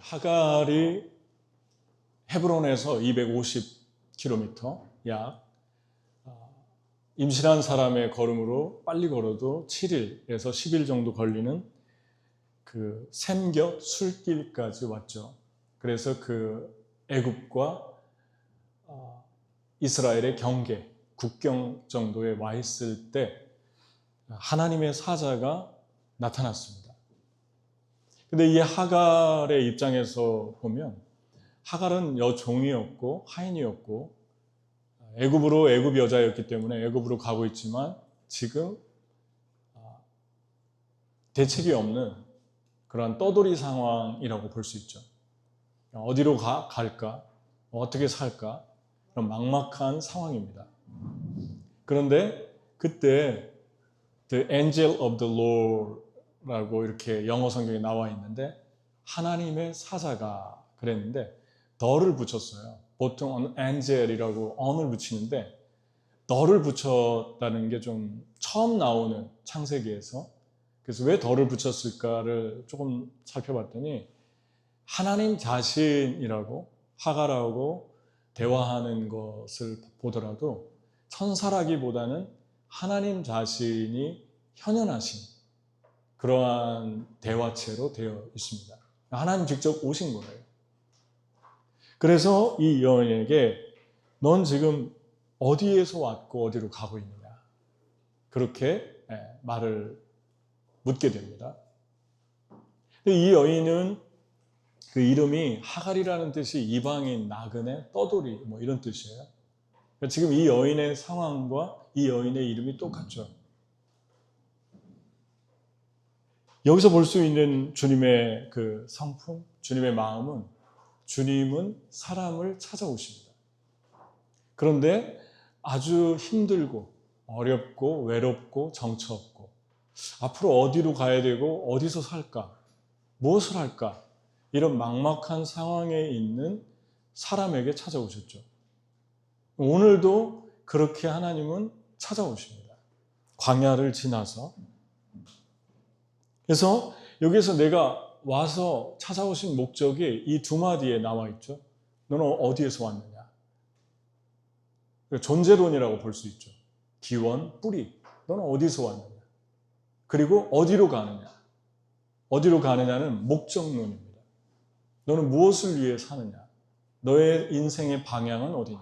하갈이 헤브론에서 250km 약 임신한 사람의 걸음으로 빨리 걸어도 7일에서 10일 정도 걸리는 그 샘곁 술길까지 왔죠. 그래서 그 애굽과 이스라엘의 경계, 국경 정도에 와 있을 때 하나님의 사자가 나타났습니다. 근데 이 하갈의 입장에서 보면 하갈은 여종이었고 하인이었고 애굽으로 애굽 여자였기 때문에 애굽으로 가고 있지만 지금 대책이 없는 그런 떠돌이 상황이라고 볼 수 있죠. 어디로 갈까? 어떻게 살까? 그런 막막한 상황입니다. 그런데 그때 The Angel of the Lord 라고 이렇게 영어 성경에 나와 있는데 하나님의 사자가 그랬는데 더를 붙였어요. 보통 angel이라고 on을 붙이는데 더를 붙였다는 게 좀 처음 나오는 창세기에서, 그래서 왜 더를 붙였을까를 조금 살펴봤더니 하나님 자신이라고 하갈하고 대화하는 것을 보더라도 천사라기보다는 하나님 자신이 현현하신 그러한 대화체로 되어 있습니다. 하나님 직접 오신 거예요. 그래서 이 여인에게 넌 지금 어디에서 왔고 어디로 가고 있느냐, 그렇게 말을 묻게 됩니다. 이 여인은 그 이름이 하갈이라는 뜻이 이방인, 나그네, 떠돌이 뭐 이런 뜻이에요. 지금 이 여인의 상황과 이 여인의 이름이 똑같죠. 여기서 볼 수 있는 주님의 그 성품, 주님의 마음은, 주님은 사람을 찾아오십니다. 그런데 아주 힘들고 어렵고 외롭고 정처 없고 앞으로 어디로 가야 되고 어디서 살까, 무엇을 할까, 이런 막막한 상황에 있는 사람에게 찾아오셨죠. 오늘도 그렇게 하나님은 찾아오십니다. 광야를 지나서. 그래서 여기서 내가 와서 찾아오신 목적이 이 두 마디에 나와 있죠. 너는 어디에서 왔느냐. 존재론이라고 볼 수 있죠. 기원, 뿌리. 너는 어디서 왔느냐. 그리고 어디로 가느냐. 어디로 가느냐는 목적론입니다. 너는 무엇을 위해 사느냐. 너의 인생의 방향은 어디냐.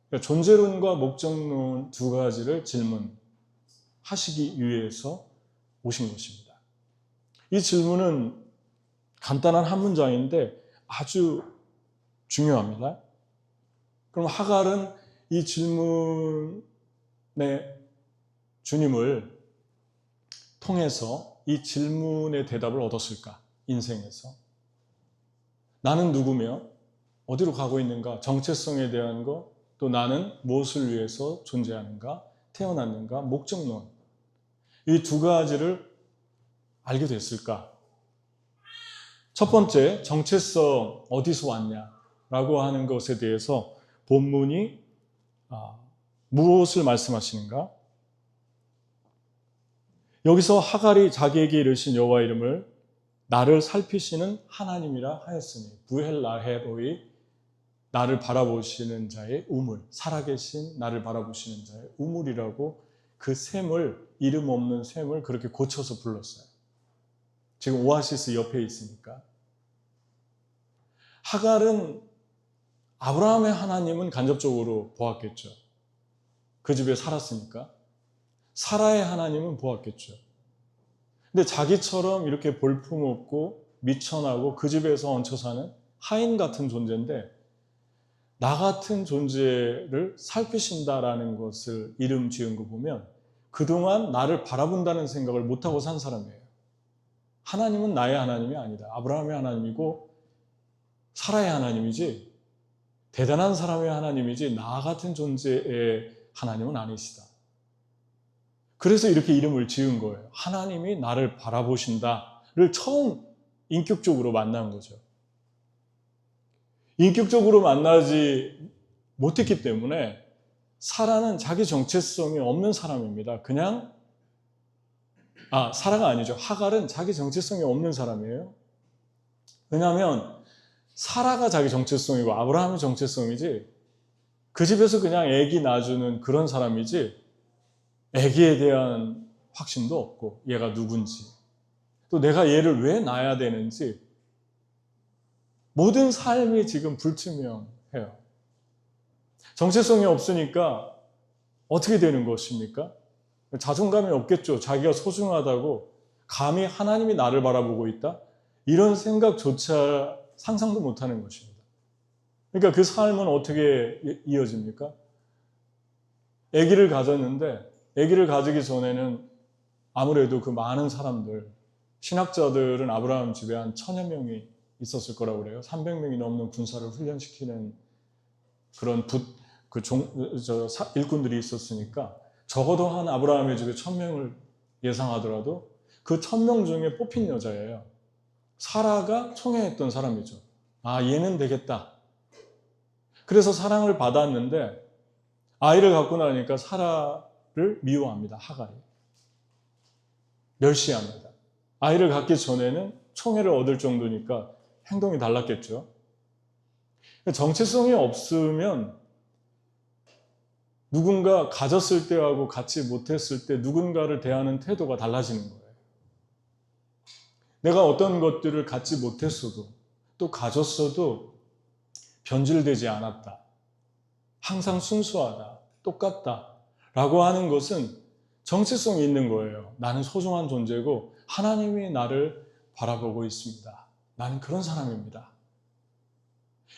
그러니까 존재론과 목적론 두 가지를 질문하시기 위해서 오신 것입니다. 이 질문은 간단한 한 문장인데 아주 중요합니다. 그럼 하갈은 이 질문에 주님을 통해서 이 질문의 대답을 얻었을까? 인생에서. 나는 누구며 어디로 가고 있는가? 정체성에 대한 것, 또 나는 무엇을 위해서 존재하는가? 태어났는가? 목적론. 이 두 가지를 알게 됐을까? 첫 번째, 정체성, 어디서 왔냐라고 하는 것에 대해서 본문이 무엇을 말씀하시는가? 여기서 하갈이 자기에게 이르신 여호와 이름을 나를 살피시는 하나님이라 하였으니 부헬라헤로이, 나를 바라보시는 자의 우물, 살아계신 나를 바라보시는 자의 우물이라고 그 샘을, 이름 없는 샘을 그렇게 고쳐서 불렀어요. 지금 오아시스 옆에 있으니까. 하갈은 아브라함의 하나님은 간접적으로 보았겠죠. 그 집에 살았으니까. 사라의 하나님은 보았겠죠. 근데 자기처럼 이렇게 볼품없고 미천하고 그 집에서 얹혀 사는 하인 같은 존재인데 나 같은 존재를 살피신다라는 것을 이름 지은 거 보면 그동안 나를 바라본다는 생각을 못하고 산 사람이에요. 하나님은 나의 하나님이 아니다. 아브라함의 하나님이고 사라의 하나님이지 대단한 사람의 하나님이지 나 같은 존재의 하나님은 아니시다. 그래서 이렇게 이름을 지은 거예요. 하나님이 나를 바라보신다를 처음 인격적으로 만난 거죠. 인격적으로 만나지 못했기 때문에 사라는 자기 정체성이 없는 사람입니다. 그냥 사라가 아니죠. 하갈은 자기 정체성이 없는 사람이에요. 왜냐하면 사라가 자기 정체성이고 아브라함이 정체성이지, 그 집에서 그냥 아기 낳아주는 그런 사람이지 아기에 대한 확신도 없고 얘가 누군지, 또 내가 얘를 왜 낳아야 되는지, 모든 삶이 지금 불투명해요. 정체성이 없으니까 어떻게 되는 것입니까? 자존감이 없겠죠. 자기가 소중하다고, 감히 하나님이 나를 바라보고 있다? 이런 생각조차 상상도 못하는 것입니다. 그러니까 그 삶은 어떻게 이어집니까? 아기를 가졌는데 아기를 가지기 전에는 아무래도 그 많은 사람들, 신학자들은 아브라함 집에 한 1000여 명이 있었을 거라고 그래요. 300명이 넘는 군사를 훈련시키는 그런 일꾼들이 있었으니까 적어도 한 아브라함의 집에 1000명을 예상하더라도 그 1000명 중에 뽑힌 여자예요. 사라가 총애했던 사람이죠. 아, 얘는 되겠다. 그래서 사랑을 받았는데 아이를 갖고 나니까 사라를 미워합니다. 하갈이. 멸시합니다. 아이를 갖기 전에는 총애를 얻을 정도니까 행동이 달랐겠죠. 정체성이 없으면 누군가 가졌을 때하고 같이 못했을 때 누군가를 대하는 태도가 달라지는 거예요. 내가 어떤 것들을 갖지 못했어도 또 가졌어도 변질되지 않았다, 항상 순수하다, 똑같다 라고 하는 것은 정체성이 있는 거예요. 나는 소중한 존재고 하나님이 나를 바라보고 있습니다. 나는 그런 사람입니다.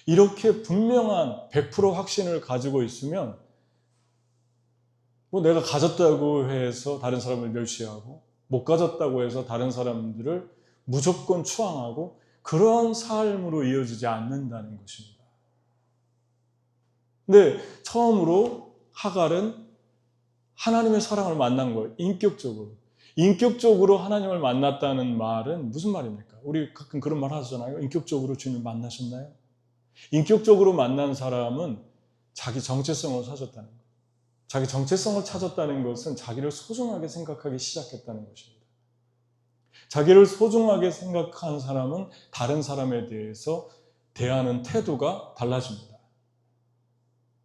이렇게 분명한 100% 확신을 가지고 있으면 뭐 내가 가졌다고 해서 다른 사람을 멸시하고 못 가졌다고 해서 다른 사람들을 무조건 추앙하고 그런 삶으로 이어지지 않는다는 것입니다. 근데 처음으로 하갈은 하나님의 사랑을 만난 거예요. 인격적으로. 인격적으로 하나님을 만났다는 말은 무슨 말입니까? 우리 가끔 그런 말 하잖아요. 인격적으로 주님을 만나셨나요? 인격적으로 만난 사람은 자기 정체성을 찾았다는 거예요. 자기 정체성을 찾았다는 것은 자기를 소중하게 생각하기 시작했다는 것입니다. 자기를 소중하게 생각한 사람은 다른 사람에 대해서 대하는 태도가 달라집니다.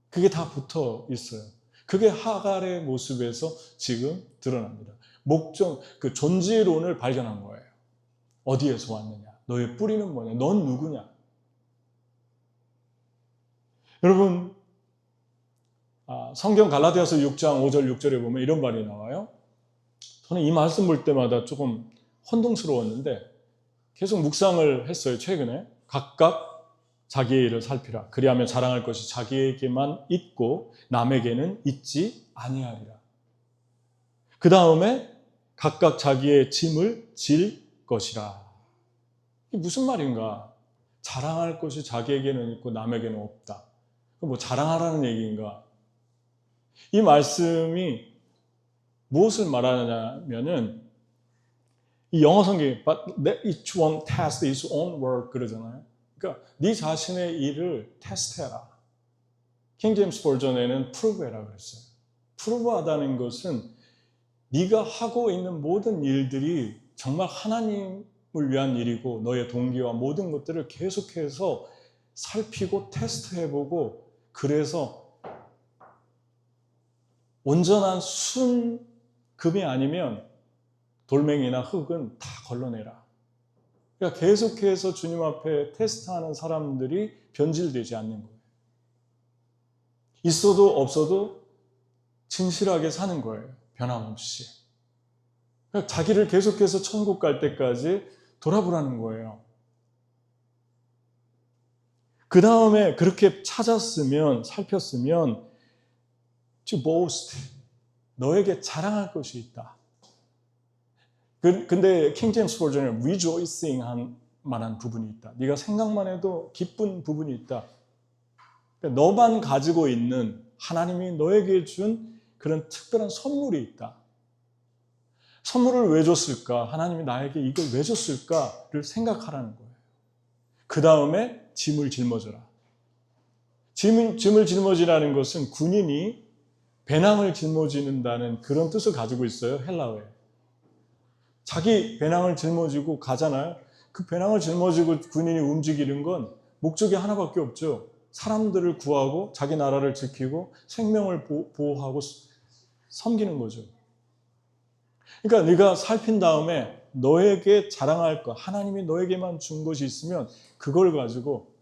그게 다 붙어 있어요. 그게 하갈의 모습에서 지금 드러납니다. 그 존재론을 발견한 거예요. 어디에서 왔느냐? 너의 뿌리는 뭐냐? 넌 누구냐? 여러분, 성경 갈라디아서 6장 5절 6절에 보면 이런 말이 나와요. 저는 이 말씀 볼 때마다 조금 혼동스러웠는데 계속 묵상을 했어요. 최근에. 각각 자기의 일을 살피라. 그리하면 자랑할 것이 자기에게만 있고 남에게는 있지 아니하리라. 그 다음에 각각 자기의 짐을 질 것이라. 이게 무슨 말인가? 자랑할 것이 자기에게는 있고 남에게는 없다. 뭐 자랑하라는 얘기인가? 이 말씀이 무엇을 말하냐면은 이 영어 성경에 But let each one test his own work 그러잖아요. 그러니까 네 자신의 일을 테스트해라. 킹 제임스 버전에는 prove해라 그랬어요. prove하다는 것은 네가 하고 있는 모든 일들이 정말 하나님을 위한 일이고 너의 동기와 모든 것들을 계속해서 살피고 테스트해보고, 그래서 온전한 순금이 아니면 돌멩이나 흙은 다 걸러내라. 그러니까 계속해서 주님 앞에 테스트하는 사람들이 변질되지 않는 거예요. 있어도 없어도 진실하게 사는 거예요. 변함없이. 그러니까 자기를 계속해서 천국 갈 때까지 돌아보라는 거예요. 그 다음에 그렇게 찾았으면, 살폈으면 to boast, 너에게 자랑할 것이 있다. 근데 킹 제임스 버전에 rejoicing 한 만한 부분이 있다. 네가 생각만 해도 기쁜 부분이 있다. 그러니까 너만 가지고 있는 하나님이 너에게 준 그런 특별한 선물이 있다. 선물을 왜 줬을까? 하나님이 나에게 이걸 왜 줬을까를 생각하라는 거예요. 그 다음에 짐을 짊어져라. 짐을 짊어지라는 것은 군인이 배낭을 짊어지는다는 그런 뜻을 가지고 있어요. 헬라어에. 자기 배낭을 짊어지고 가잖아요. 그 배낭을 짊어지고 군인이 움직이는 건 목적이 하나밖에 없죠. 사람들을 구하고 자기 나라를 지키고 생명을 보호하고 섬기는 거죠. 그러니까 네가 살핀 다음에 너에게 자랑할 것, 하나님이 너에게만 준 것이 있으면 그걸 가지고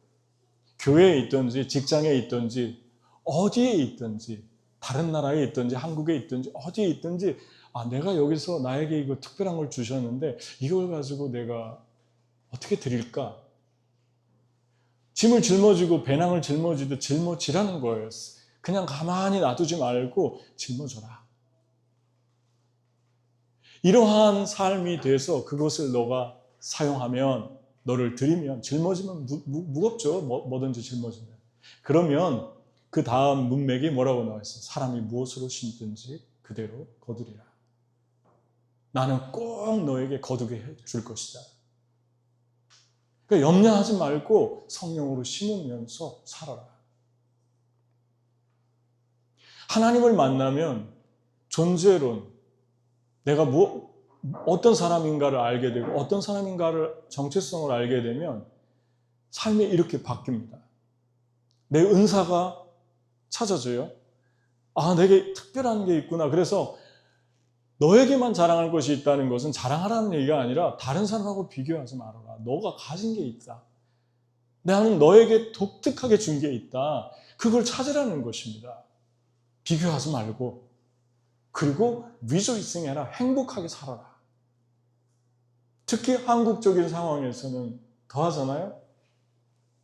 교회에 있든지 직장에 있든지 어디에 있든지 다른 나라에 있든지 한국에 있든지 어디에 있든지 내가 여기서 나에게 이거 특별한 걸 주셨는데 이걸 가지고 내가 어떻게 드릴까? 짐을 짊어지고 배낭을 짊어지듯 짊어지라는 거예요. 그냥 가만히 놔두지 말고 짊어져라. 이러한 삶이 돼서 그것을 너가 사용하면, 너를 드리면, 짊어지면 무겁죠. 뭐든지 짊어지면. 그러면 그 다음 문맥이 뭐라고 나와 있어요? 사람이 무엇으로 심든지 그대로 거두리라. 나는 꼭 너에게 거두게 줄 것이다. 그러니까 염려하지 말고 성령으로 심으면서 살아라. 하나님을 만나면 존재론, 내가 어떤 사람인가를 알게 되고 어떤 사람인가를 정체성을 알게 되면 삶이 이렇게 바뀝니다. 내 은사가 찾아져요. 내게 특별한 게 있구나. 그래서 너에게만 자랑할 것이 있다는 것은 자랑하라는 얘기가 아니라 다른 사람하고 비교하지 말아라. 너가 가진 게 있다. 나는 너에게 독특하게 준 게 있다. 그걸 찾으라는 것입니다. 비교하지 말고. 그리고 리조이싱 해라. 행복하게 살아라. 특히 한국적인 상황에서는 더 하잖아요.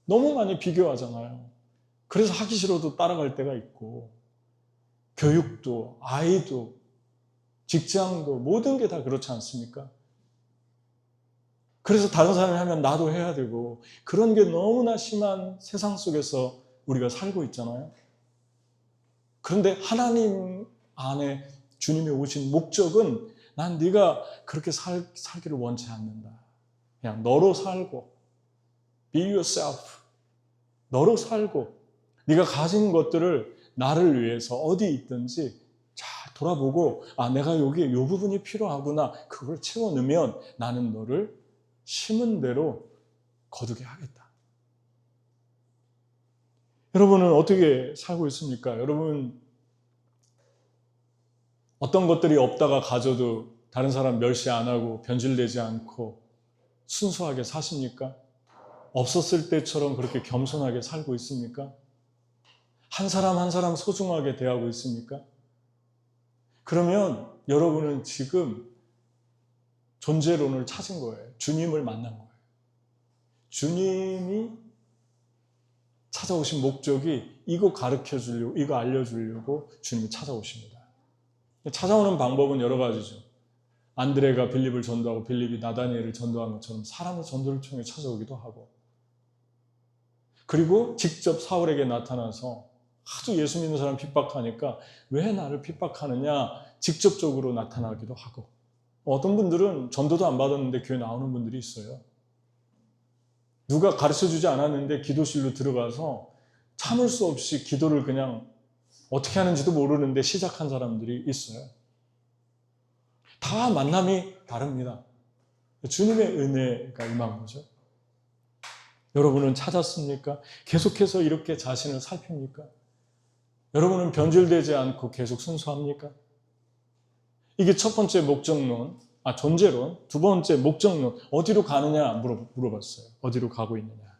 너무 많이 비교하잖아요. 그래서 하기 싫어도 따라갈 때가 있고, 교육도, 아이도, 직장도 모든 게 다 그렇지 않습니까? 그래서 다른 사람이 하면 나도 해야 되고, 그런 게 너무나 심한 세상 속에서 우리가 살고 있잖아요. 그런데 하나님 안에 주님이 오신 목적은 난 네가 그렇게 살기를 원치 않는다. 그냥 너로 살고, be yourself. 너로 살고, 네가 가진 것들을 나를 위해서 어디 있든지 잘 돌아보고 내가 여기에 이 부분이 필요하구나. 그걸 채워 넣으면 나는 너를 심은 대로 거두게 하겠다. 여러분은 어떻게 살고 있습니까? 여러분 어떤 것들이 없다가 가져도 다른 사람 멸시 안 하고 변질되지 않고 순수하게 사십니까? 없었을 때처럼 그렇게 겸손하게 살고 있습니까? 한 사람 한 사람 소중하게 대하고 있습니까? 그러면 여러분은 지금 존재론을 찾은 거예요. 주님을 만난 거예요. 주님이 찾아오신 목적이 이거 가르쳐 주려고, 이거 알려주려고 주님이 찾아오십니다. 찾아오는 방법은 여러 가지죠. 안드레가 빌립을 전도하고 빌립이 나다니엘을 전도한 것처럼 사람의 전도를 통해 찾아오기도 하고, 그리고 직접 사울에게 나타나서 하도 예수 믿는 사람 핍박하니까 왜 나를 핍박하느냐 직접적으로 나타나기도 하고, 어떤 분들은 전도도 안 받았는데 교회 나오는 분들이 있어요. 누가 가르쳐주지 않았는데 기도실로 들어가서 참을 수 없이 기도를 그냥 어떻게 하는지도 모르는데 시작한 사람들이 있어요. 다 만남이 다릅니다. 주님의 은혜가 임한 거죠. 여러분은 찾았습니까? 계속해서 이렇게 자신을 살핍니까? 여러분은 변질되지 않고 계속 순수합니까? 이게 첫 번째 목적론, 존재론. 두 번째 목적론, 어디로 가느냐 물어봤어요. 어디로 가고 있느냐.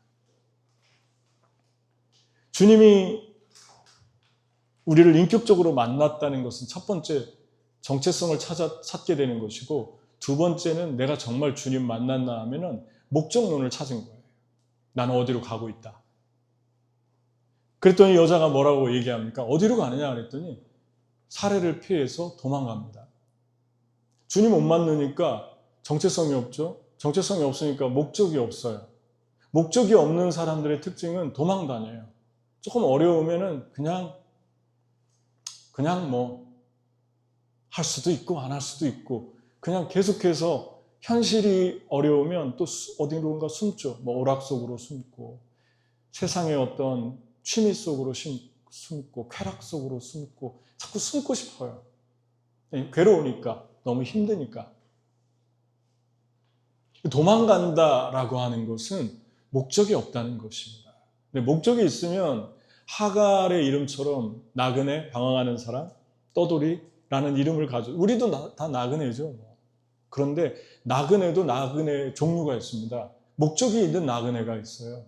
주님이 우리를 인격적으로 만났다는 것은 첫 번째 정체성을 찾게 되는 것이고, 두 번째는 내가 정말 주님 만났나 하면은 목적론을 찾은 거예요. 나는 어디로 가고 있다. 그랬더니 여자가 뭐라고 얘기합니까? 어디로 가느냐 그랬더니 사례를 피해서 도망갑니다. 주님 못 만나니까 정체성이 없죠. 정체성이 없으니까 목적이 없어요. 목적이 없는 사람들의 특징은 도망 다녀요. 조금 어려우면은 그냥 뭐 할 수도 있고 안 할 수도 있고, 그냥 계속해서 현실이 어려우면 또 어디론가 숨죠. 뭐 오락 속으로 숨고, 세상의 어떤 취미 속으로 숨고, 쾌락 속으로 숨고, 자꾸 숨고 싶어요. 괴로우니까, 너무 힘드니까. 도망간다라고 하는 것은 목적이 없다는 것입니다. 근데 목적이 있으면 하갈의 이름처럼 나그네, 방황하는 사람, 떠돌이라는 이름을 우리도 다 나그네죠. 그런데 나그네도 나그네 종류가 있습니다. 목적이 있는 나그네가 있어요.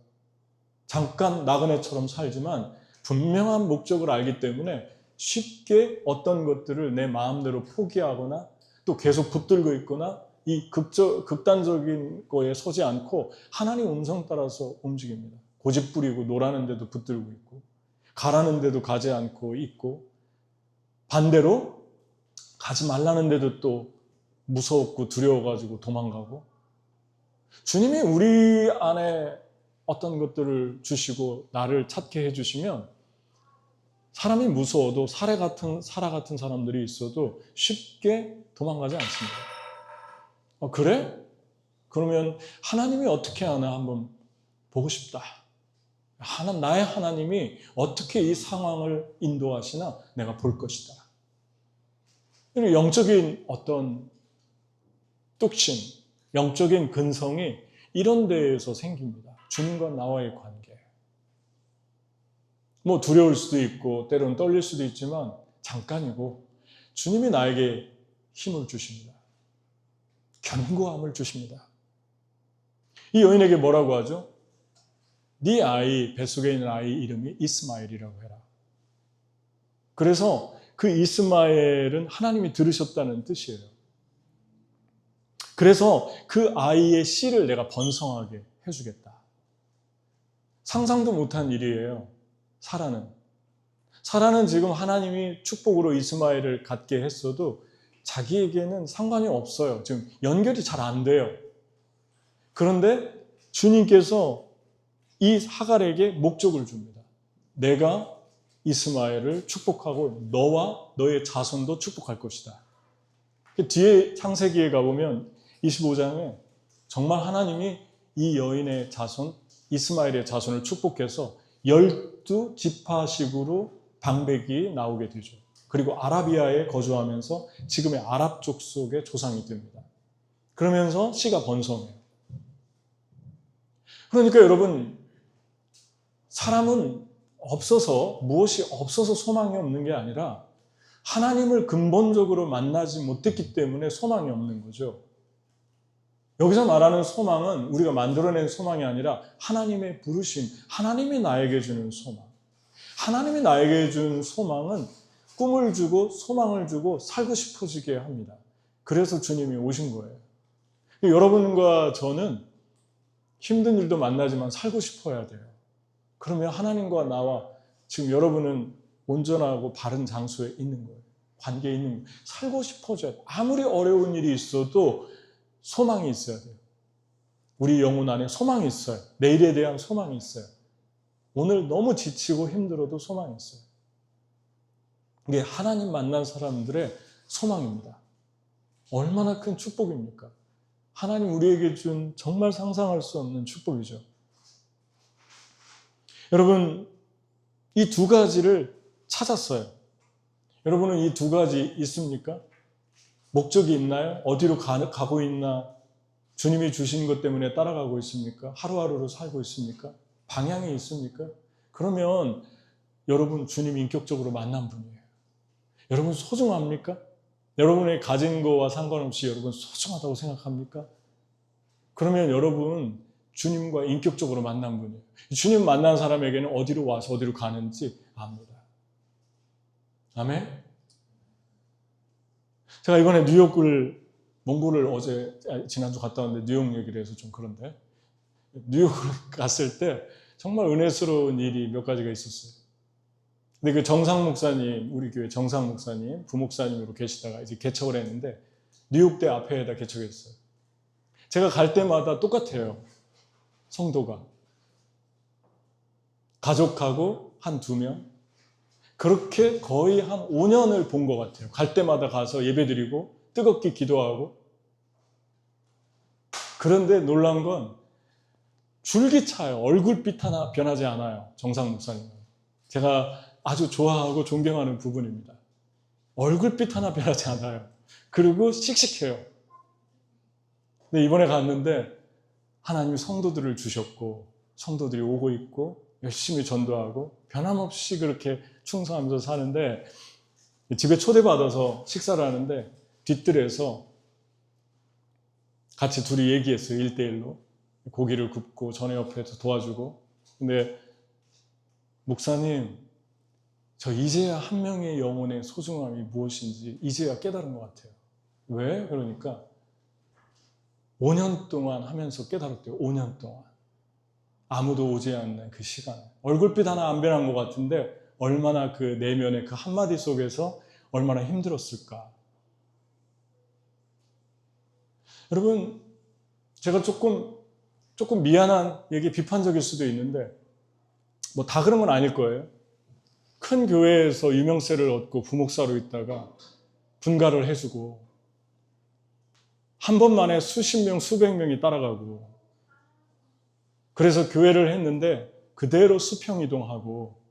잠깐 나그네처럼 살지만 분명한 목적을 알기 때문에 쉽게 어떤 것들을 내 마음대로 포기하거나 또 계속 붙들고 있거나 이 극단적인 거에 서지 않고 하나님 음성 따라서 움직입니다. 고집 부리고 노라는 데도 붙들고 있고 가라는 데도 가지 않고 있고 반대로 가지 말라는 데도 또 무섭고 두려워가지고 도망가고 주님이 우리 안에 어떤 것들을 주시고 나를 찾게 해주시면 사람이 무서워도 사라 같은 사람들이 있어도 쉽게 도망가지 않습니다. 그래? 그러면 하나님이 어떻게 하나 한번 보고 싶다. 나의 하나님이 어떻게 이 상황을 인도하시나 내가 볼 것이다. 영적인 어떤 뚝심, 영적인 근성이 이런 데에서 생깁니다. 주님과 나와의 관계. 두려울 수도 있고 때로는 떨릴 수도 있지만 잠깐이고 주님이 나에게 힘을 주십니다. 견고함을 주십니다. 이 여인에게 뭐라고 하죠? 네 아이, 뱃속에 있는 아이 이름이 이스마엘이라고 해라. 그래서 그 이스마엘은 하나님이 들으셨다는 뜻이에요. 그래서 그 아이의 씨를 내가 번성하게 해주겠다. 상상도 못한 일이에요. 사라는 지금 하나님이 축복으로 이스마엘을 갖게 했어도 자기에게는 상관이 없어요. 지금 연결이 잘 안 돼요. 그런데 주님께서 이 하갈에게 목적을 줍니다. 내가 이스마엘을 축복하고 너와 너의 자손도 축복할 것이다. 뒤에 창세기에 가보면 25장에 정말 하나님이 이 여인의 자손, 이스마엘의 자손을 축복해서 12지파식으로 방백이 나오게 되죠. 그리고 아라비아에 거주하면서 지금의 아랍 족속의 조상이 됩니다. 그러면서 씨가 번성해요. 그러니까 여러분, 사람은 무엇이 없어서 소망이 없는 게 아니라 하나님을 근본적으로 만나지 못했기 때문에 소망이 없는 거죠. 여기서 말하는 소망은 우리가 만들어낸 소망이 아니라 하나님의 부르심, 하나님이 나에게 주는 소망. 하나님이 나에게 준 소망은 꿈을 주고 소망을 주고 살고 싶어지게 합니다. 그래서 주님이 오신 거예요. 여러분과 저는 힘든 일도 만나지만 살고 싶어야 돼요. 그러면 하나님과 나와 지금 여러분은 온전하고 바른 장소에 있는 거예요. 관계에 있는 거예요. 살고 싶어져요. 아무리 어려운 일이 있어도 소망이 있어야 돼요. 우리 영혼 안에 소망이 있어요. 내일에 대한 소망이 있어요. 오늘 너무 지치고 힘들어도 소망이 있어요. 이게 하나님 만난 사람들의 소망입니다. 얼마나 큰 축복입니까? 하나님 우리에게 준 정말 상상할 수 없는 축복이죠. 여러분, 이 두 가지를 찾았어요. 여러분은 이 두 가지 있습니까? 목적이 있나요? 어디로 가고 있나? 주님이 주신 것 때문에 따라가고 있습니까? 하루하루로 살고 있습니까? 방향이 있습니까? 그러면 여러분 주님 인격적으로 만난 분이에요. 여러분 소중합니까? 여러분의 가진 거와 상관없이 여러분 소중하다고 생각합니까? 그러면 여러분 주님과 인격적으로 만난 분이에요. 주님 만난 사람에게는 어디로 와서 어디로 가는지 압니다. 아멘? 제가 이번에 몽골을 지난주 갔다 왔는데 뉴욕 얘기를 해서 좀 그런데 뉴욕을 갔을 때 정말 은혜스러운 일이 몇 가지가 있었어요. 근데 그 정상 목사님, 우리 교회 정상 목사님, 부목사님으로 계시다가 이제 개척을 했는데 뉴욕대 앞에다 개척했어요. 제가 갈 때마다 똑같아요. 성도가. 가족하고 한 2명. 그렇게 거의 한 5년을 본 것 같아요. 갈 때마다 가서 예배드리고 뜨겁게 기도하고. 그런데 놀란 건 줄기차요. 얼굴빛 하나 변하지 않아요. 정상 목사님은. 제가 아주 좋아하고 존경하는 부분입니다. 얼굴빛 하나 변하지 않아요. 그리고 씩씩해요. 근데 이번에 갔는데 하나님이 성도들을 주셨고 성도들이 오고 있고 열심히 전도하고 변함없이 그렇게 충성하면서 사는데 집에 초대받아서 식사를 하는데 뒷뜰에서 같이 둘이 얘기했어요. 1대1로. 고기를 굽고 전에 옆에서 도와주고. 근데 목사님, 저 이제야 한 명의 영혼의 소중함이 무엇인지 이제야 깨달은 것 같아요. 왜? 그러니까 5년 동안 하면서 깨달았대요. 5년 동안. 아무도 오지 않는 그 시간. 얼굴빛 하나 안 변한 것 같은데 얼마나 그 내면의 그 한마디 속에서 얼마나 힘들었을까. 여러분, 제가 조금 미안한 얘기, 비판적일 수도 있는데 뭐 다 그런 건 아닐 거예요. 큰 교회에서 유명세를 얻고 부목사로 있다가 분가를 해주고 한 번 만에 수십 명, 수백 명이 따라가고 그래서 교회를 했는데 그대로 수평이동하고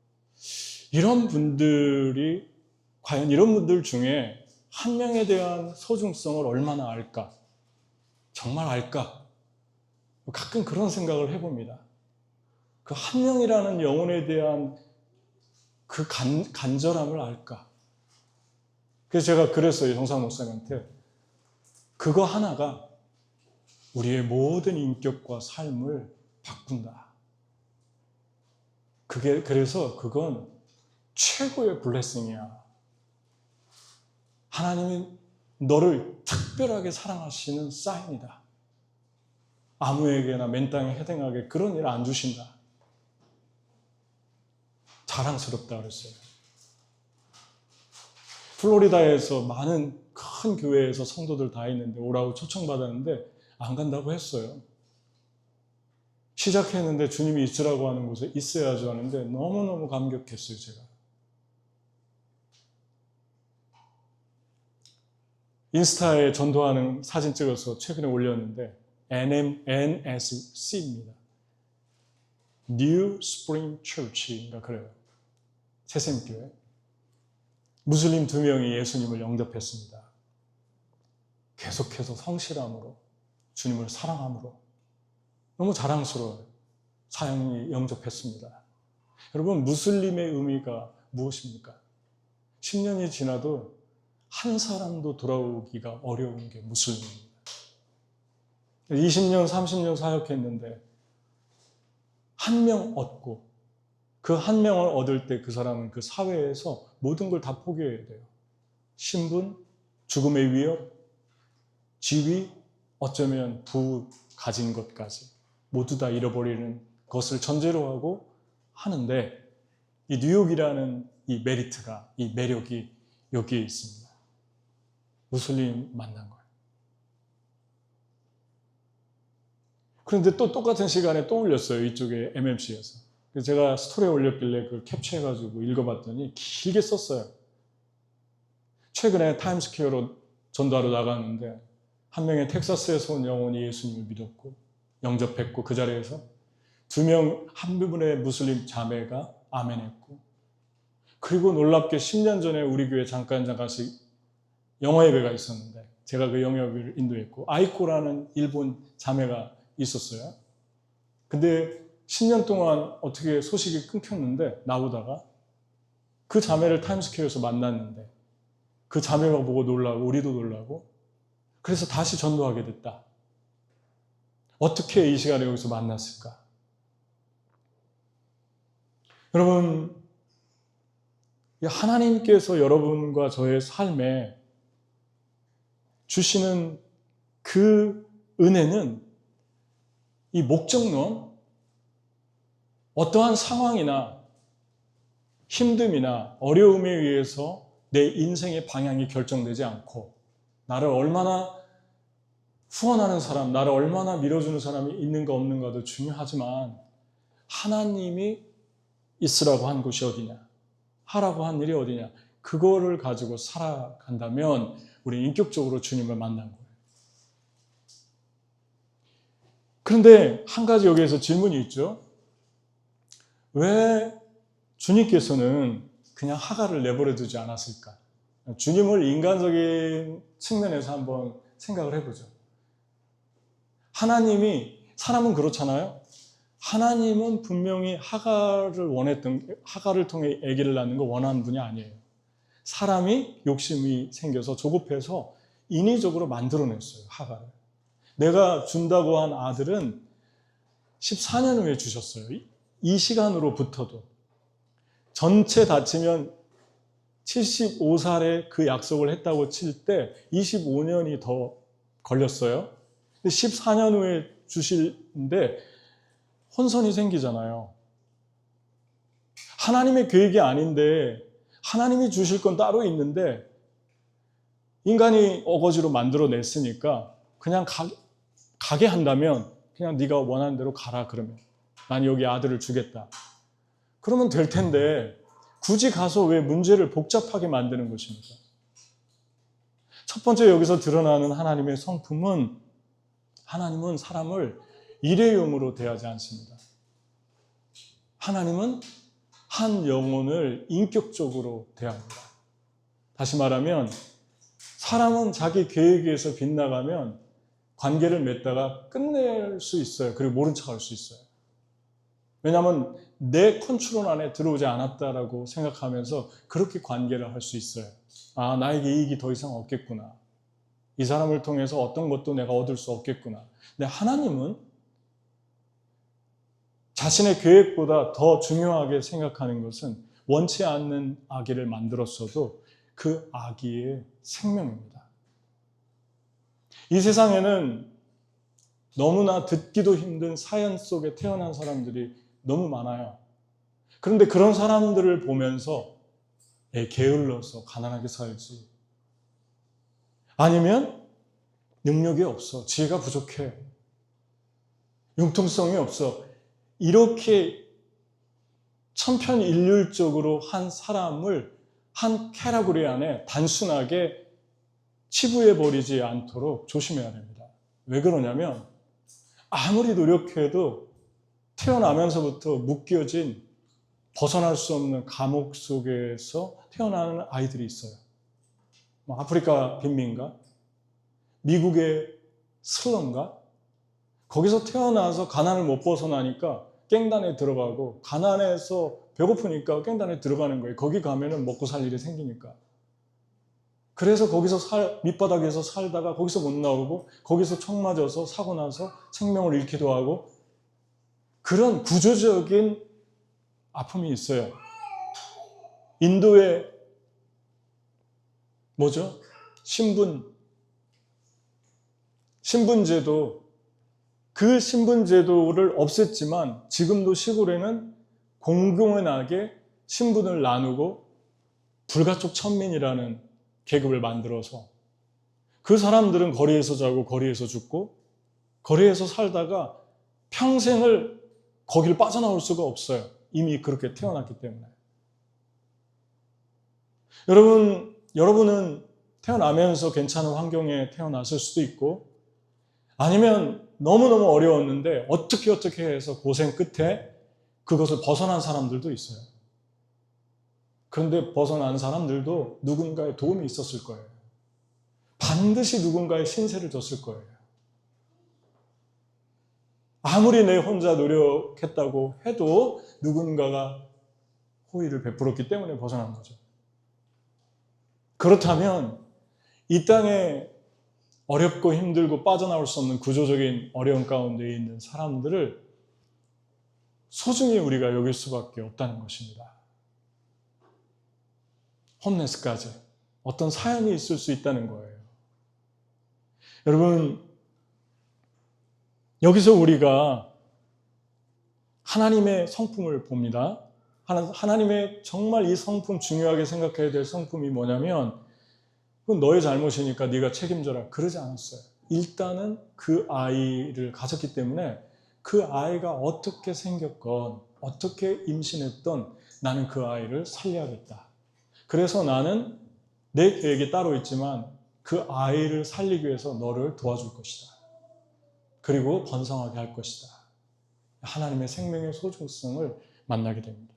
이런 분들이 과연 이런 분들 중에 한 명에 대한 소중성을 얼마나 알까? 정말 알까? 가끔 그런 생각을 해봅니다. 그 한 명이라는 영혼에 대한 그 간절함을 알까? 그래서 제가 그랬어요. 정상 목사님한테. 그거 하나가 우리의 모든 인격과 삶을 바꾼다. 그래서 그건 최고의 블레싱이야. 하나님이 너를 특별하게 사랑하시는 사인이다. 아무에게나 맨땅에 헤딩하게 그런 일 안 주신다. 자랑스럽다 그랬어요. 플로리다에서 많은 큰 교회에서 성도들 다 있는데 오라고 초청받았는데 안 간다고 했어요. 시작했는데 주님이 있으라고 하는 곳에 있어야죠 하는데 너무너무 감격했어요, 제가. 인스타에 전도하는 사진 찍어서 최근에 올렸는데 NSC입니다. New Spring Church인가 그래요. 새샘교회. 무슬림 2명이 예수님을 영접했습니다. 계속해서 성실함으로 주님을 사랑함으로 너무 자랑스러워요. 사형이 영접했습니다. 여러분, 무슬림의 의미가 무엇입니까? 10년이 지나도 한 사람도 돌아오기가 어려운 게 무슬림입니다. 20년, 30년 사역했는데 한 명 얻고 그 한 명을 얻을 때 그 사람은 그 사회에서 모든 걸 다 포기해야 돼요. 신분, 죽음의 위협, 지위, 어쩌면 부 가진 것까지 모두 다 잃어버리는 것을 전제로 하고 하는데 이 뉴욕이라는 이 메리트가, 이 매력이 여기에 있습니다. 무슬림 만난 거예요. 그런데 또 똑같은 시간에 또 올렸어요. 이쪽에 MMC에서. 그래서 제가 스토리에 올렸길래 그걸 캡처해가지고 읽어봤더니 길게 썼어요. 최근에 타임스퀘어로 전도하러 나갔는데 한 명의 텍사스에서 온 영혼이 예수님을 믿었고 영접했고 그 자리에서 한 분의 무슬림 자매가 아멘했고 그리고 놀랍게 10년 전에 우리 교회 잠깐씩 영어 예배가 있었는데 제가 그 영어 예배를 인도했고 아이코라는 일본 자매가 있었어요. 근데 10년 동안 어떻게 소식이 끊겼는데 나오다가 그 자매를 타임스퀘어에서 만났는데 그 자매가 보고 놀라고 우리도 놀라고 그래서 다시 전도하게 됐다. 어떻게 이 시간에 여기서 만났을까? 여러분, 하나님께서 여러분과 저의 삶에 주시는 그 은혜는 이 목적론, 어떠한 상황이나 힘듦이나 어려움에 의해서 내 인생의 방향이 결정되지 않고 나를 얼마나 후원하는 사람, 나를 얼마나 밀어주는 사람이 있는가 없는가도 중요하지만 하나님이 있으라고 한 곳이 어디냐, 하라고 한 일이 어디냐, 그거를 가지고 살아간다면 우리 인격적으로 주님을 만난 거예요. 그런데 한 가지 여기에서 질문이 있죠. 왜 주님께서는 그냥 하갈을 내버려 두지 않았을까? 주님을 인간적인 측면에서 한번 생각을 해보죠. 사람은 그렇잖아요. 하나님은 분명히 하갈을 통해 아기를 낳는 거 원하는 분이 아니에요. 사람이 욕심이 생겨서 조급해서 인위적으로 만들어냈어요, 하갈을. 내가 준다고 한 아들은 14년 후에 주셨어요. 이 시간으로부터도. 전체 다치면 75살에 그 약속을 했다고 칠 때 25년이 더 걸렸어요. 14년 후에 주실는데 혼선이 생기잖아요. 하나님의 계획이 아닌데 하나님이 주실 건 따로 있는데 인간이 어거지로 만들어냈으니까 그냥 가게 한다면 그냥 네가 원하는 대로 가라 그러면 난 여기 아들을 주겠다. 그러면 될 텐데 굳이 가서 왜 문제를 복잡하게 만드는 것입니까? 첫 번째 여기서 드러나는 하나님의 성품은 하나님은 사람을 일회용으로 대하지 않습니다. 하나님은 한 영혼을 인격적으로 대합니다. 다시 말하면 사람은 자기 계획에서 빗나가면 관계를 맺다가 끝낼 수 있어요. 그리고 모른 척할 수 있어요. 왜냐하면 내 컨트롤 안에 들어오지 않았다라고 생각하면서 그렇게 관계를 할 수 있어요. 아, 나에게 이익이 더 이상 없겠구나. 이 사람을 통해서 어떤 것도 내가 얻을 수 없겠구나. 근데 하나님은 자신의 계획보다 더 중요하게 생각하는 것은 원치 않는 아기를 만들었어도 그 아기의 생명입니다. 이 세상에는 너무나 듣기도 힘든 사연 속에 태어난 사람들이 너무 많아요. 그런데 그런 사람들을 보면서 게을러서 가난하게 살지. 아니면 능력이 없어. 지혜가 부족해. 융통성이 없어. 이렇게 천편일률적으로 한 사람을 한 캐러고리 안에 단순하게 치부해버리지 않도록 조심해야 됩니다. 왜 그러냐면 아무리 노력해도 태어나면서부터 묶여진 벗어날 수 없는 감옥 속에서 태어나는 아이들이 있어요. 아프리카 빈민가? 미국의 슬럼가? 거기서 태어나서 가난을 못 벗어나니까 깽단에 들어가고 가난해서 배고프니까 깽단에 들어가는 거예요. 거기 가면은 먹고 살 일이 생기니까. 그래서 거기서 밑바닥에서 살다가 거기서 못 나오고 거기서 총 맞아서 사고 나서 생명을 잃기도 하고 그런 구조적인 아픔이 있어요. 인도의 뭐죠? 신분제도 그 신분제도를 없앴지만 지금도 시골에는 공공연하게 신분을 나누고 불가촉 천민이라는 계급을 만들어서 그 사람들은 거리에서 자고 거리에서 죽고 거리에서 살다가 평생을 거기를 빠져나올 수가 없어요. 이미 그렇게 태어났기 때문에. 여러분은 태어나면서 괜찮은 환경에 태어났을 수도 있고 아니면 너무너무 어려웠는데 어떻게 해서 고생 끝에 그것을 벗어난 사람들도 있어요. 그런데 벗어난 사람들도 누군가의 도움이 있었을 거예요. 반드시 누군가의 신세를 졌을 거예요. 아무리 내 혼자 노력했다고 해도 누군가가 호의를 베풀었기 때문에 벗어난 거죠. 그렇다면 이 땅에 어렵고 힘들고 빠져나올 수 없는 구조적인 어려움 가운데 있는 사람들을 소중히 우리가 여길 수밖에 없다는 것입니다. 홈레스까지 어떤 사연이 있을 수 있다는 거예요. 여러분, 여기서 우리가 하나님의 성품을 봅니다. 하나님의 정말 이 성품 중요하게 생각해야 될 성품이 뭐냐면 그건 너의 잘못이니까 네가 책임져라. 그러지 않았어요. 일단은 그 아이를 가졌기 때문에 그 아이가 어떻게 생겼건 어떻게 임신했던 나는 그 아이를 살려야겠다. 그래서 나는 내 계획이 따로 있지만 그 아이를 살리기 위해서 너를 도와줄 것이다. 그리고 번성하게 할 것이다. 하나님의 생명의 소중성을 만나게 됩니다.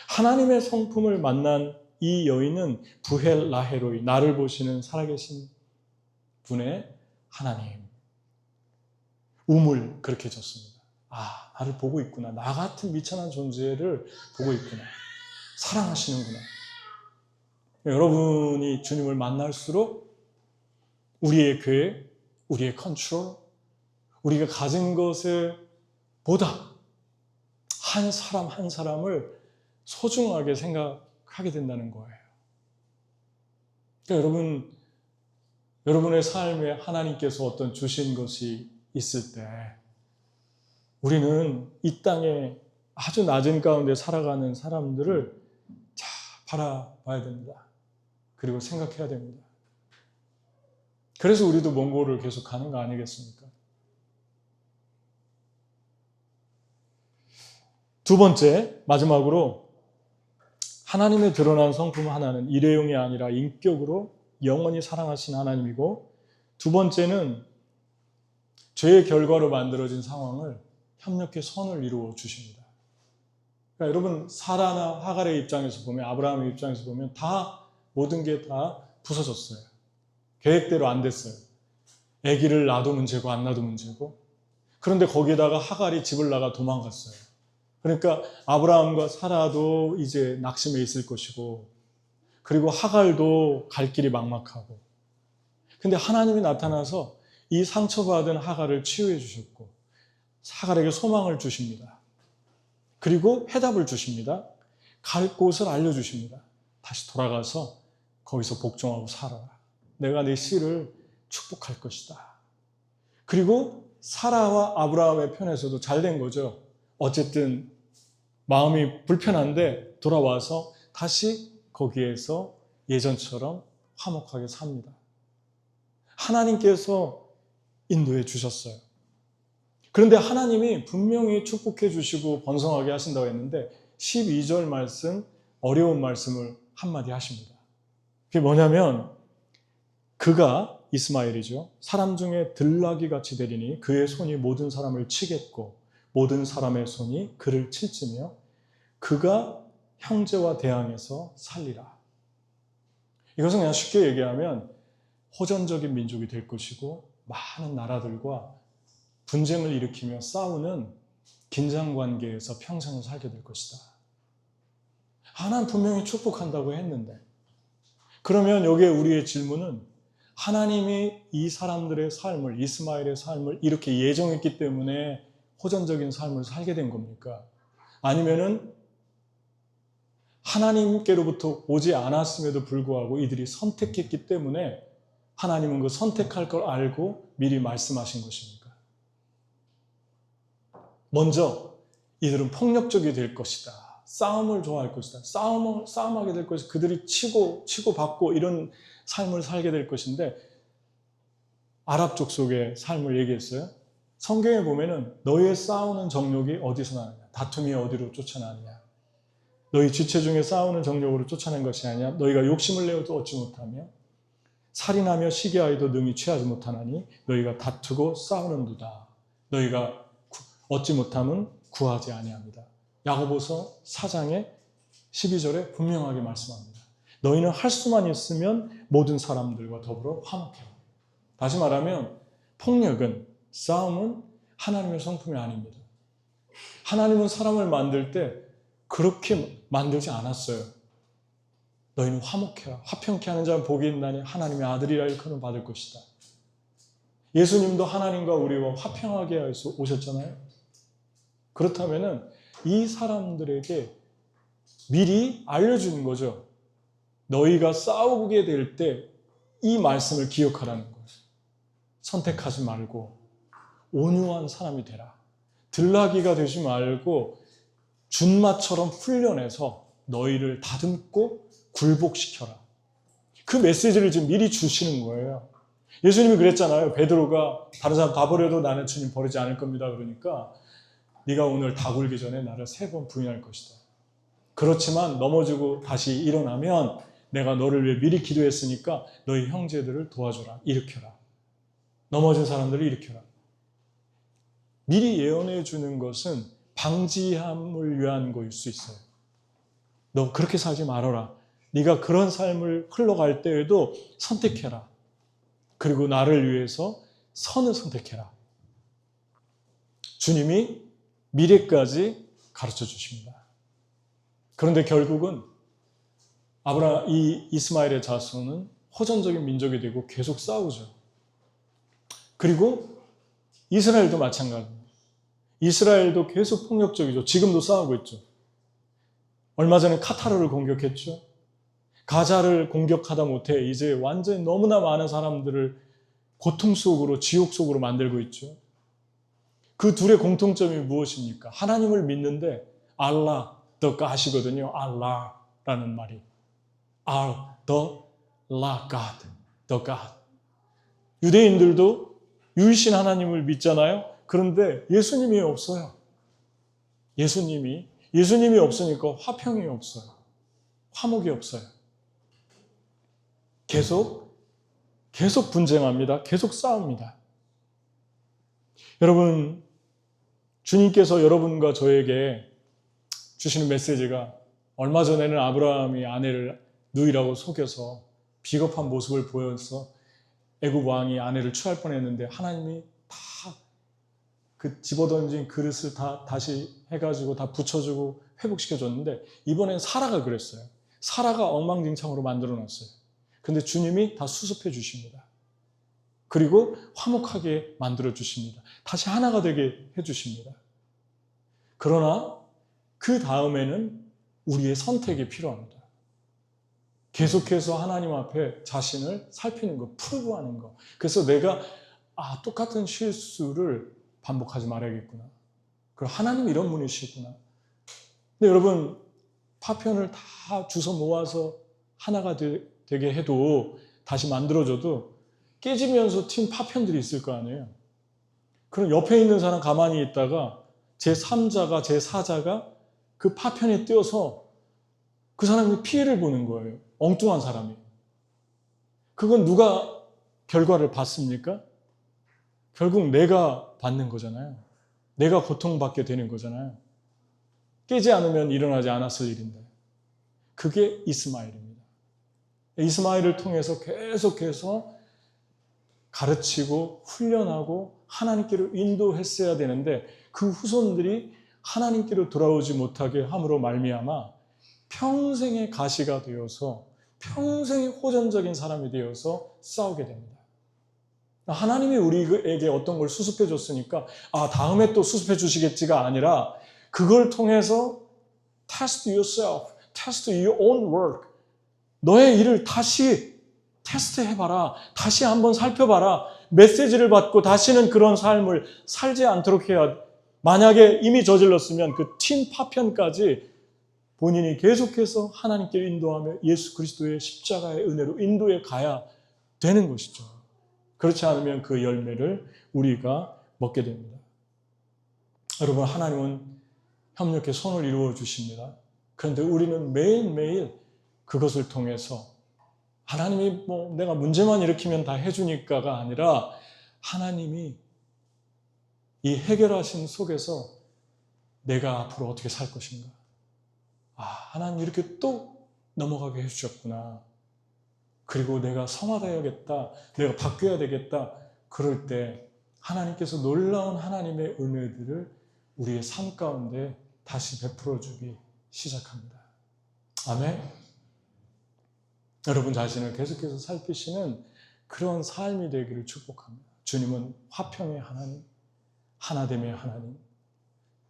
하나님의 성품을 만난 이 여인은 부헬 라헤로이, 나를 보시는 살아계신 분의 하나님. 우물 그렇게 졌습니다. 나를 보고 있구나. 나 같은 미천한 존재를 보고 있구나. 사랑하시는구나. 여러분이 주님을 만날수록 우리의 계획, 우리의 컨트롤, 우리가 가진 것에 보다 한 사람 한 사람을 소중하게 생각하게 된다는 거예요. 그러니까 여러분의 삶에 하나님께서 어떤 주신 것이 있을 때 우리는 이 땅에 아주 낮은 가운데 살아가는 사람들을 잘 바라봐야 됩니다. 그리고 생각해야 됩니다. 그래서 우리도 몽골을 계속 가는 거 아니겠습니까? 두 번째, 마지막으로 하나님의 드러난 성품 하나는 일회용이 아니라 인격으로 영원히 사랑하신 하나님이고, 두 번째는 죄의 결과로 만들어진 상황을 협력해 선을 이루어 주십니다. 그러니까 여러분, 사라나 하갈의 입장에서 보면, 아브라함의 입장에서 보면 모든 게 다 부서졌어요. 계획대로 안 됐어요. 아기를 낳아도 문제고 안 낳아도 문제고. 그런데 거기에다가 하갈이 집을 나가 도망갔어요. 그러니까 아브라함과 사라도 이제 낙심해 있을 것이고, 그리고 하갈도 갈 길이 막막하고. 근데 하나님이 나타나서 이 상처받은 하갈을 치유해 주셨고, 하갈에게 소망을 주십니다. 그리고 해답을 주십니다. 갈 곳을 알려주십니다. 다시 돌아가서 거기서 복종하고 살아라. 내가 네 씨를 축복할 것이다. 그리고 사라와 아브라함의 편에서도 잘 된 거죠. 어쨌든 마음이 불편한데 돌아와서 다시 거기에서 예전처럼 화목하게 삽니다. 하나님께서 인도해 주셨어요. 그런데 하나님이 분명히 축복해 주시고 번성하게 하신다고 했는데 12절 말씀, 어려운 말씀을 한마디 하십니다. 그게 뭐냐면, 그가, 이스마엘이죠, 사람 중에 들나귀 같이 되리니 그의 손이 모든 사람을 치겠고 모든 사람의 손이 그를 칠지며 그가 형제와 대항해서 살리라. 이것은 그냥 쉽게 얘기하면 호전적인 민족이 될 것이고 많은 나라들과 분쟁을 일으키며 싸우는 긴장관계에서 평생을 살게 될 것이다. 하나님 분명히 축복한다고 했는데, 그러면 여기에 우리의 질문은, 하나님이 이 사람들의 삶을, 이스마엘의 삶을 이렇게 예정했기 때문에 호전적인 삶을 살게 된 겁니까? 아니면은 하나님께로부터 오지 않았음에도 불구하고 이들이 선택했기 때문에 하나님은 그 선택할 걸 알고 미리 말씀하신 것입니까? 먼저 이들은 폭력적이 될 것이다. 싸움을 좋아할 것이다. 싸움하게 될 것이다. 그들이 치고 받고 이런 삶을 살게 될 것인데, 아랍 족속의 삶을 얘기했어요. 성경에 보면은 너희의 싸우는 정욕이 어디서 나느냐? 다툼이 어디로 쫓아나느냐? 너희 지체 중에 싸우는 정욕으로 쫓아낸 것이 아니냐? 너희가 욕심을 내어도 얻지 못하며 살인하며 시기하여도 능히 취하지 못하나니 너희가 다투고 싸우는도다. 너희가 얻지 못하면 구하지 아니합니다. 야고보서 4장의 12절에 분명하게 말씀합니다. 너희는 할 수만 있으면 모든 사람들과 더불어 화목해라. 다시 말하면 폭력은, 싸움은 하나님의 성품이 아닙니다. 하나님은 사람을 만들 때 그렇게 만들지 않았어요. 너희는 화목해라. 화평케 하는 자는 복이 있나니 하나님의 아들이라 일컬음 받을 것이다. 예수님도 하나님과 우리와 화평하게 해서 오셨잖아요. 그렇다면은 이 사람들에게 미리 알려주는 거죠. 너희가 싸우게 될 때 이 말씀을 기억하라는 거예요. 선택하지 말고 온유한 사람이 되라. 들나귀가 되지 말고 준마처럼 훈련해서 너희를 다듬고 굴복시켜라. 그 메시지를 지금 미리 주시는 거예요. 예수님이 그랬잖아요. 베드로가 다른 사람 다 버려도 나는 주님 버리지 않을 겁니다. 그러니까 네가 오늘 다 굴기 전에 나를 3번 부인할 것이다. 그렇지만 넘어지고 다시 일어나면 내가 너를 위해 미리 기도했으니까 너희 형제들을 도와줘라. 일으켜라. 넘어진 사람들을 일으켜라. 미리 예언해 주는 것은 방지함을 위한 것일 수 있어요. 너 그렇게 살지 말아라. 네가 그런 삶을 흘러갈 때에도 선택해라. 그리고 나를 위해서 선을 선택해라. 주님이 미래까지 가르쳐 주십니다. 그런데 결국은 이 이스마엘의 자손은 호전적인 민족이 되고 계속 싸우죠. 그리고 이스라엘도 마찬가지입니다. 이스라엘도 계속 폭력적이죠. 지금도 싸우고 있죠. 얼마 전에 카타르를 공격했죠. 가자를 공격하다 못해 이제 완전히 너무나 많은 사람들을 고통 속으로, 지옥 속으로 만들고 있죠. 그 둘의 공통점이 무엇입니까? 하나님을 믿는데 알라, the God이거든요. 알라라는 말이. the God, the God. 유대인들도 유일신 하나님을 믿잖아요. 그런데 예수님이 없어요. 예수님이 없으니까 화평이 없어요. 화목이 없어요. 계속 분쟁합니다. 계속 싸웁니다. 여러분, 주님께서 여러분과 저에게 주시는 메시지가 얼마 전에는 아브라함이 아내를 누이라고 속여서 비겁한 모습을 보여서 애굽 왕이 아내를 취할 뻔했는데 하나님이 다 그 집어던진 그릇을 다 다시 해가지고 다 붙여주고 회복시켜줬는데 이번엔 사라가 그랬어요. 사라가 엉망진창으로 만들어놨어요. 근데 주님이 다 수습해 주십니다. 그리고 화목하게 만들어 주십니다. 다시 하나가 되게 해 주십니다. 그러나 그 다음에는 우리의 선택이 필요합니다. 계속해서 하나님 앞에 자신을 살피는 거, 프루브하는 거. 그래서 내가 똑같은 실수를 반복하지 말아야겠구나. 그리고 하나님 이런 분이시구나. 근데 여러분, 파편을 다 주워 모아서 하나가 되게 해도 다시 만들어줘도 깨지면서 튄 파편들이 있을 거 아니에요. 그럼 옆에 있는 사람 가만히 있다가 제3자가 제4자가 그 파편에 띄어서 그 사람이 피해를 보는 거예요. 엉뚱한 사람이. 그건 누가 결과를 받습니까? 결국 내가 받는 거잖아요. 내가 고통받게 되는 거잖아요. 깨지 않으면 일어나지 않았을 일인데. 그게 이스마엘입니다. 이스마엘을 통해서 계속해서 가르치고 훈련하고 하나님께로 인도했어야 되는데 그 후손들이 하나님께로 돌아오지 못하게 함으로 말미암아 평생의 가시가 되어서 평생의 호전적인 사람이 되어서 싸우게 됩니다. 하나님이 우리에게 어떤 걸 수습해 줬으니까 다음에 또 수습해 주시겠지가 아니라 그걸 통해서 test yourself, test your own work. 너의 일을 다시 테스트해봐라. 다시 한번 살펴봐라. 메시지를 받고 다시는 그런 삶을 살지 않도록 해야 만약에 이미 저질렀으면 그 튄 파편까지 본인이 계속해서 하나님께 인도하며 예수 그리스도의 십자가의 은혜로 인도해 가야 되는 것이죠. 그렇지 않으면 그 열매를 우리가 먹게 됩니다. 여러분, 하나님은 협력해 손을 이루어 주십니다. 그런데 우리는 매일매일 그것을 통해서 하나님이 내가 문제만 일으키면 다 해주니까가 아니라 하나님이 이 해결하신 속에서 내가 앞으로 어떻게 살 것인가. 하나님 이렇게 또 넘어가게 해주셨구나. 그리고 내가 성화되어야겠다. 내가 바뀌어야 되겠다. 그럴 때 하나님께서 놀라운 하나님의 은혜들을 우리의 삶 가운데 다시 베풀어주기 시작합니다. 아멘. 여러분 자신을 계속해서 살피시는 그런 삶이 되기를 축복합니다. 주님은 화평의 하나님, 하나됨의 하나님,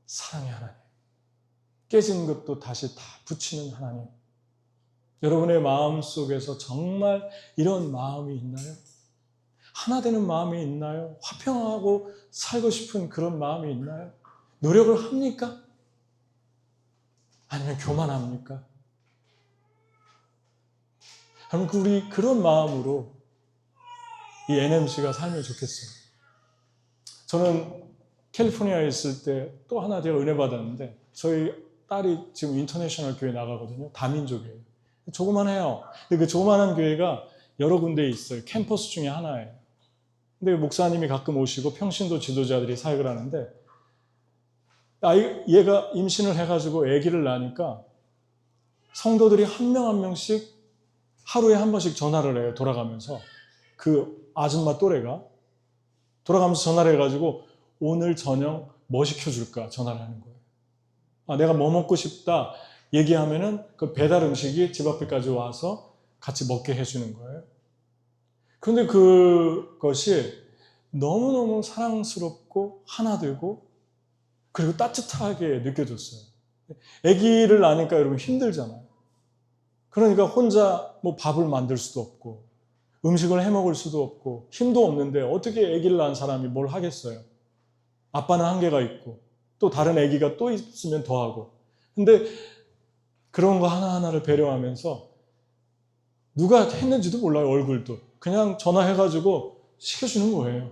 사랑의 하나님, 깨진 것도 다시 다 붙이는 하나님. 여러분의 마음 속에서 정말 이런 마음이 있나요? 하나 되는 마음이 있나요? 화평하고 살고 싶은 그런 마음이 있나요? 노력을 합니까? 아니면 교만합니까? 여러분, 우리 그런 마음으로 이 NMC가 살면 좋겠어요. 저는 캘리포니아에 있을 때 또 하나 제가 은혜 받았는데 저희 딸이 지금 인터내셔널 교회 나가거든요. 다민족이에요. 조그만해요. 근데 그 조그만한 교회가 여러 군데에 있어요. 캠퍼스 중에 하나예요. 근데 목사님이 가끔 오시고 평신도 지도자들이 사역을 하는데 얘가 임신을 해가지고 아기를 낳으니까 성도들이 한 명 한 명씩 하루에 한 번씩 전화를 해요. 돌아가면서 그 아줌마 또래가 돌아가면서 전화를 해가지고 오늘 저녁 뭐 시켜줄까 전화를 하는 거예요. 내가 뭐 먹고 싶다 얘기하면은 그 배달 음식이 집 앞에까지 와서 같이 먹게 해주는 거예요. 그런데 그것이 너무너무 사랑스럽고 하나 되고 그리고 따뜻하게 느껴졌어요. 아기를 낳으니까 여러분 힘들잖아요. 그러니까 혼자 뭐 밥을 만들 수도 없고 음식을 해 먹을 수도 없고 힘도 없는데 어떻게 아기를 낳은 사람이 뭘 하겠어요. 아빠는 한계가 있고 또 다른 아기가 또 있으면 더하고. 근데 그런 거 하나하나를 배려하면서 누가 했는지도 몰라요. 얼굴도 그냥 전화해가지고 시켜주는 거예요.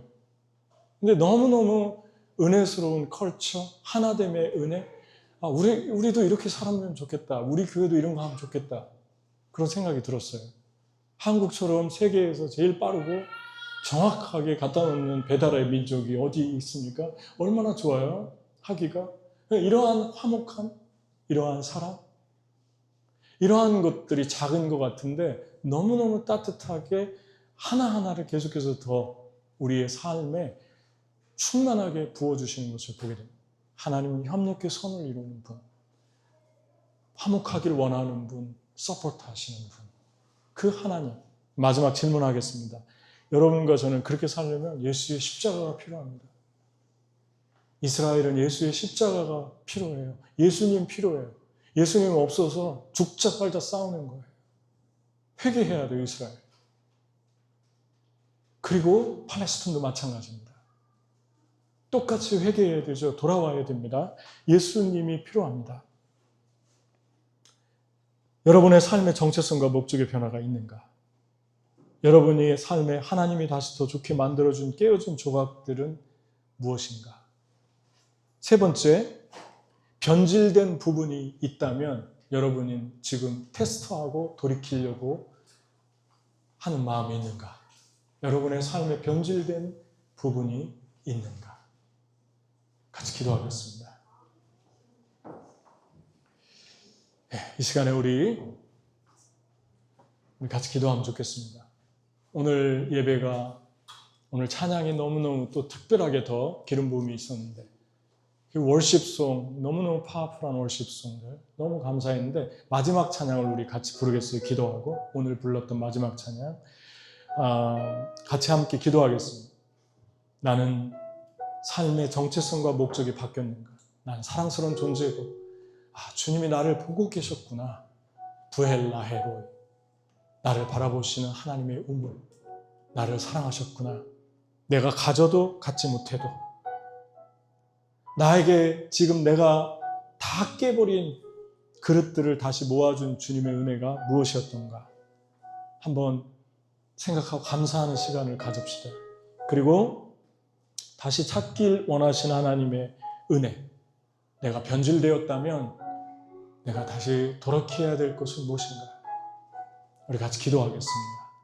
근데 너무너무 은혜스러운 컬처, 하나됨의 은혜. 우리도 이렇게 살았으면 좋겠다. 우리 교회도 이런 거 하면 좋겠다. 그런 생각이 들었어요. 한국처럼 세계에서 제일 빠르고 정확하게 갖다 놓는 배달의 민족이 어디 있습니까? 얼마나 좋아요, 하기가. 이러한 화목함, 이러한 사랑, 이러한 것들이 작은 것 같은데 너무너무 따뜻하게 하나하나를 계속해서 더 우리의 삶에 충만하게 부어주시는 것을 보게 됩니다. 하나님은 협력의 선을 이루는 분, 화목하길 원하는 분, 서포트 하시는 분, 그 하나님. 마지막 질문하겠습니다. 여러분과 저는 그렇게 살려면 예수의 십자가가 필요합니다. 이스라엘은 예수의 십자가가 필요해요. 예수님 필요해요. 예수님 없어서 죽자 살자 싸우는 거예요. 회개해야 돼요, 이스라엘. 그리고 팔레스틴도 마찬가지입니다. 똑같이 회개해야 되죠. 돌아와야 됩니다. 예수님이 필요합니다. 여러분의 삶의 정체성과 목적의 변화가 있는가? 여러분의 삶에 하나님이 다시 더 좋게 만들어준 깨어진 조각들은 무엇인가? 세 번째, 변질된 부분이 있다면 여러분은 지금 테스트하고 돌이키려고 하는 마음이 있는가? 여러분의 삶에 변질된 부분이 있는가? 같이 기도하겠습니다. 이 시간에 우리 같이 기도하면 좋겠습니다. 오늘 예배가, 오늘 찬양이 너무너무 또 특별하게 더 기름 부음이 있었는데 그 월십송, 너무너무 파워풀한 월십송들 너무 감사했는데 마지막 찬양을 우리 같이 부르겠어요. 기도하고 오늘 불렀던 마지막 찬양 같이 함께 기도하겠습니다. 나는 삶의 정체성과 목적이 바뀌었는가? 난 사랑스러운 존재고 주님이 나를 보고 계셨구나. 부엘라헤로이, 나를 바라보시는 하나님의 우물, 나를 사랑하셨구나. 내가 가져도 갖지 못해도 나에게 지금 내가 다 깨버린 그릇들을 다시 모아준 주님의 은혜가 무엇이었던가 한번 생각하고 감사하는 시간을 가집시다. 그리고 다시 찾길 원하시는 하나님의 은혜, 내가 변질되었다면 내가 다시 돌이켜야 될 것은 무엇인가? 우리 같이 기도하겠습니다.